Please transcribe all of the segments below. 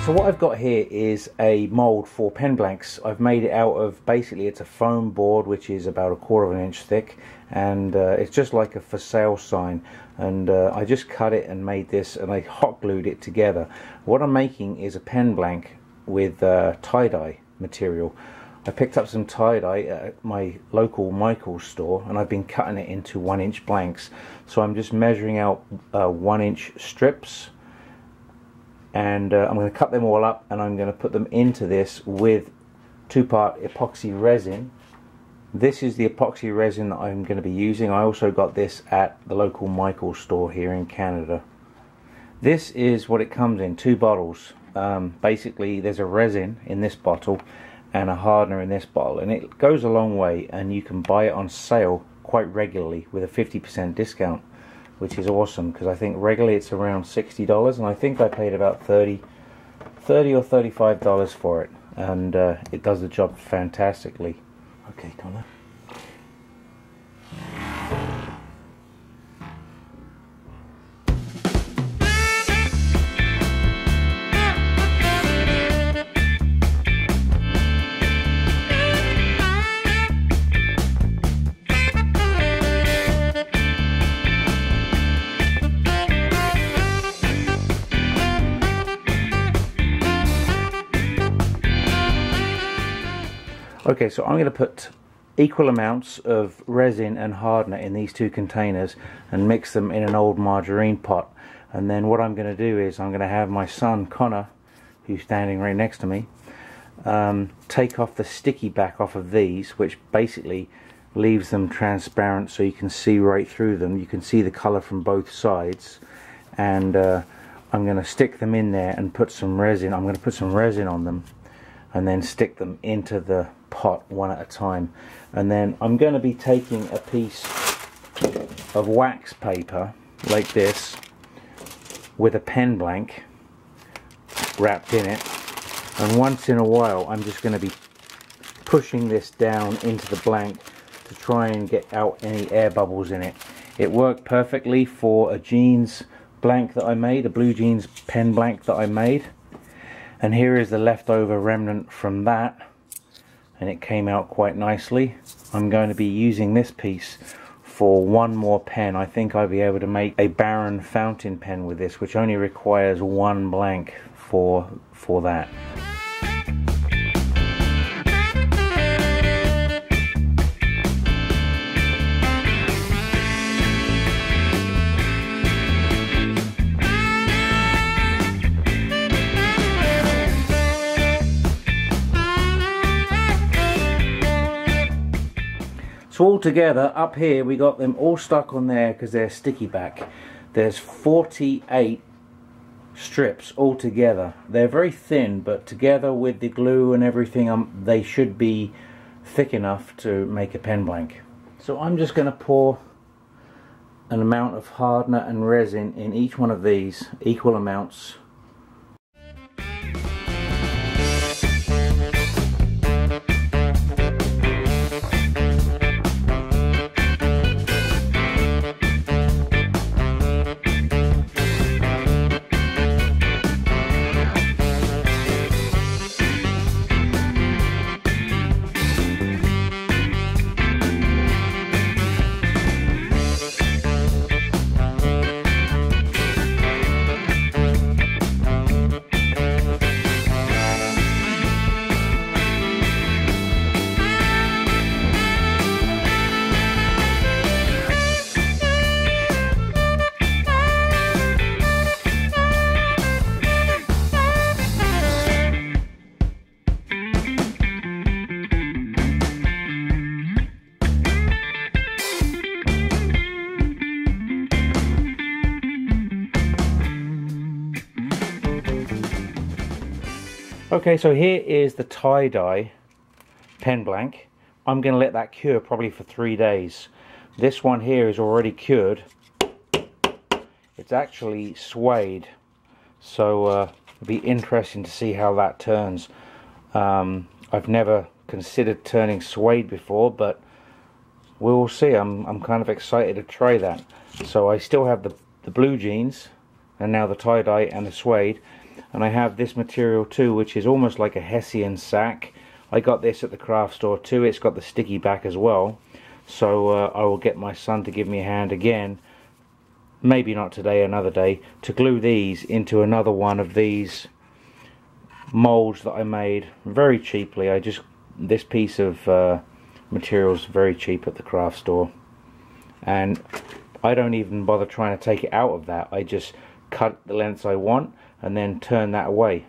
So what I've got here is a mold for pen blanks. I've made it out of, basically it's a foam board which is about 1/4 of an inch thick, and it's just like a for sale sign, and I just cut it and made this, and I hot glued it together. What I'm making is a pen blank with tie-dye material. I picked up some tie-dye at my local Michael's store, and I've been cutting it into 1-inch blanks. So I'm just measuring out 1-inch strips, and I'm going to cut them all up, and I'm going to put them into this with 2-part epoxy resin. This is the epoxy resin that I'm going to be using. I also got this at the local Michael's store here in Canada. This is what it comes in, 2 bottles. Basically there's a resin in this bottle and a hardener in this bottle, and it goes a long way, and you can buy it on sale quite regularly with a 50% discount, which is awesome, because I think regularly it's around $60, and I think I paid about $30 or $35 for it, and it does the job fantastically. Okay, Connor. Okay, so I'm going to put equal amounts of resin and hardener in these 2 containers and mix them in an old margarine pot. And then what I'm going to do is I'm going to have my son Connor, who's standing right next to me, take off the sticky back off of these, which basically leaves them transparent so you can see right through them. You can see the color from both sides, and I'm going to stick them in there and put some resin. I'm going to put some resin on them and then stick them into the pot one at a time. And then I'm going to be taking a piece of wax paper like this with a pen blank wrapped in it, and once in a while I'm just going to be pushing this down into the blank to try and get out any air bubbles in it. It worked perfectly for a jeans blank that I made, a blue jeans pen blank that I made, and here is the leftover remnant from that, and it came out quite nicely. I'm going to be using this piece for one more pen. I think I'll be able to make a Baron fountain pen with this, which only requires 1 blank for that. So all together, up here, we got them all stuck on there because they're sticky back. There's 48 strips all together. They're very thin, but together with the glue and everything, they should be thick enough to make a pen blank. So I'm just going to pour an amount of hardener and resin in each one of these, equal amounts. Okay, so here is the tie-dye pen blank. I'm going to let that cure probably for 3 days. This one here is already cured. It's actually suede, so it'll be interesting to see how that turns. I've never considered turning suede before, but we'll see. I'm kind of excited to try that. So I still have the blue jeans, and now the tie-dye and the suede. And I have this material too, which is almost like a Hessian sack. I got this at the craft store too. It's got the sticky back as well. So I will get my son to give me a hand again, maybe not today, another day, to glue these into another one of these molds that I made very cheaply. This piece of material is very cheap at the craft store, and I don't even bother trying to take it out of that. I just cut the lengths I want and then turn that away.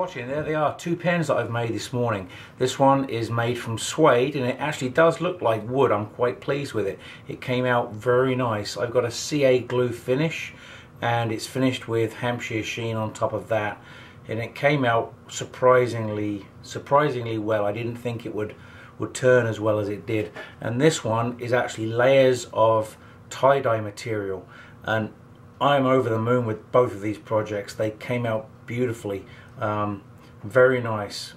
watching. There they are, two pens that I've made this morning. This one is made from suede and it actually does look like wood. I'm quite pleased with it. It came out very nice. I've got a CA glue finish and it's finished with Hampshire sheen on top of that, and it came out surprisingly well. I didn't think it would turn as well as it did. And this one is actually layers of tie-dye material, and I'm over the moon with both of these projects. They came out beautifully. Very nice.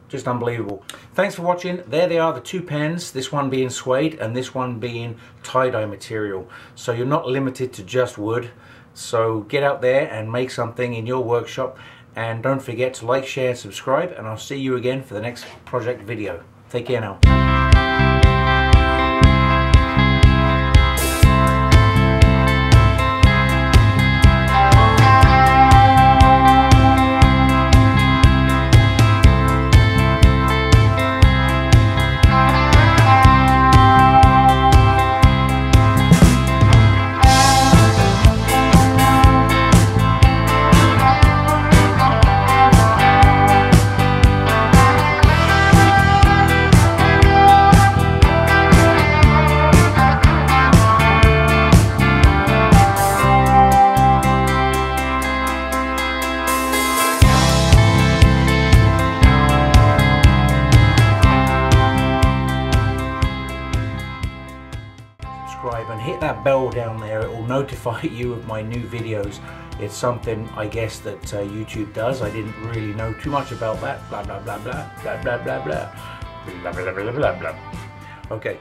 Just unbelievable. Thanks for watching. There they are, the two pens, this one being suede and this one being tie-dye material. So you're not limited to just wood. So get out there and make something in your workshop, and don't forget to like, share, and subscribe, and I'll see you again for the next project video. Take care now. And hit that bell down there. It will notify you of my new videos. It's something I guess that YouTube does. I didn't really know too much about that. Blah blah blah blah blah blah blah blah blah blah blah blah blah. Okay.